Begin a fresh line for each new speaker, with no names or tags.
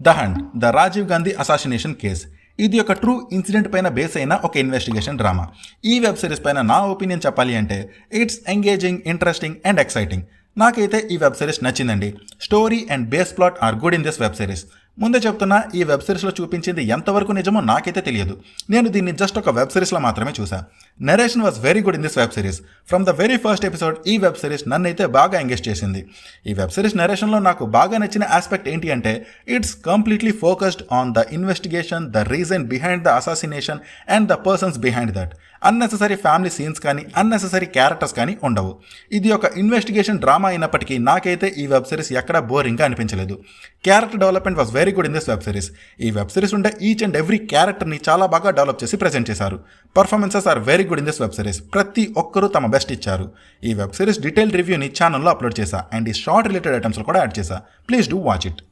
The hunt, the Rajiv Gandhi assassination case. ఇది ఒక true incident పైన బేస్ అయిన ఒక ఇన్వెస్టిగేషన్ డ్రామా. ఈ వెబ్ సిరీస్ పైన నా ఒపీనియన్ చెప్పాలి అంటే it's engaging, interesting and exciting. నాకైతే ఈ వెబ్ సిరీస్ నచ్చిందండి. Story and base plot are good in this web series. ముందే చెప్తున్నా, ఈ వెబ్ సిరీస్లో చూపించింది ఎంతవరకు నిజమో నాకైతే తెలియదు. నేను దీన్ని జస్ట్ ఒక వెబ్ సిరీస్లో మాత్రమే చూసా. Narration was very good in this web series. From the very first episode ఈ వెబ్ సిరీస్ నన్నైతే బాగా ఎంగేజ్ చేసింది. ఈ వెబ్ సిరీస్ నరేషన్లో నాకు బాగా నచ్చిన ఆస్పెక్ట్ ఏంటి అంటే it's completely focused on the investigation, the reason behind the assassination and the persons behind that. Unnecessary family scenes కానీ అన్నెసెసరీ క్యారెక్టర్స్ కానీ ఉండవు. ఇది ఒక ఇన్వెస్టిగేషన్ డ్రామా అయినప్పటికీ నాకైతే ఈ వెబ్ సిరీస్ ఎక్కడా బోరింగ్గా అనిపించలేదు. Character development was very good in this web series. ఈ వెబ్ సిరీస్ ఉండే ఈచ్ అండ్ ఎవ్రీ క్యారెక్టర్ని చాలా బాగా డెవలప్ చేసి ప్రెజెంట్ చేశారు. Performances are very good in this web series. ప్రతి ఒక్కరూ తమ బెస్ట్ ఇచ్చారు. ఈ వెబ్ సిరీస్ డీటెయిల్ రివ్యూని ఛానల్లో అప్లోడ్ చేశా అండ్ ఈ షార్ట్ రిలేటెడ్ ఐటమ్స్లో కూడా యాడ్ చేశా. Please do watch it.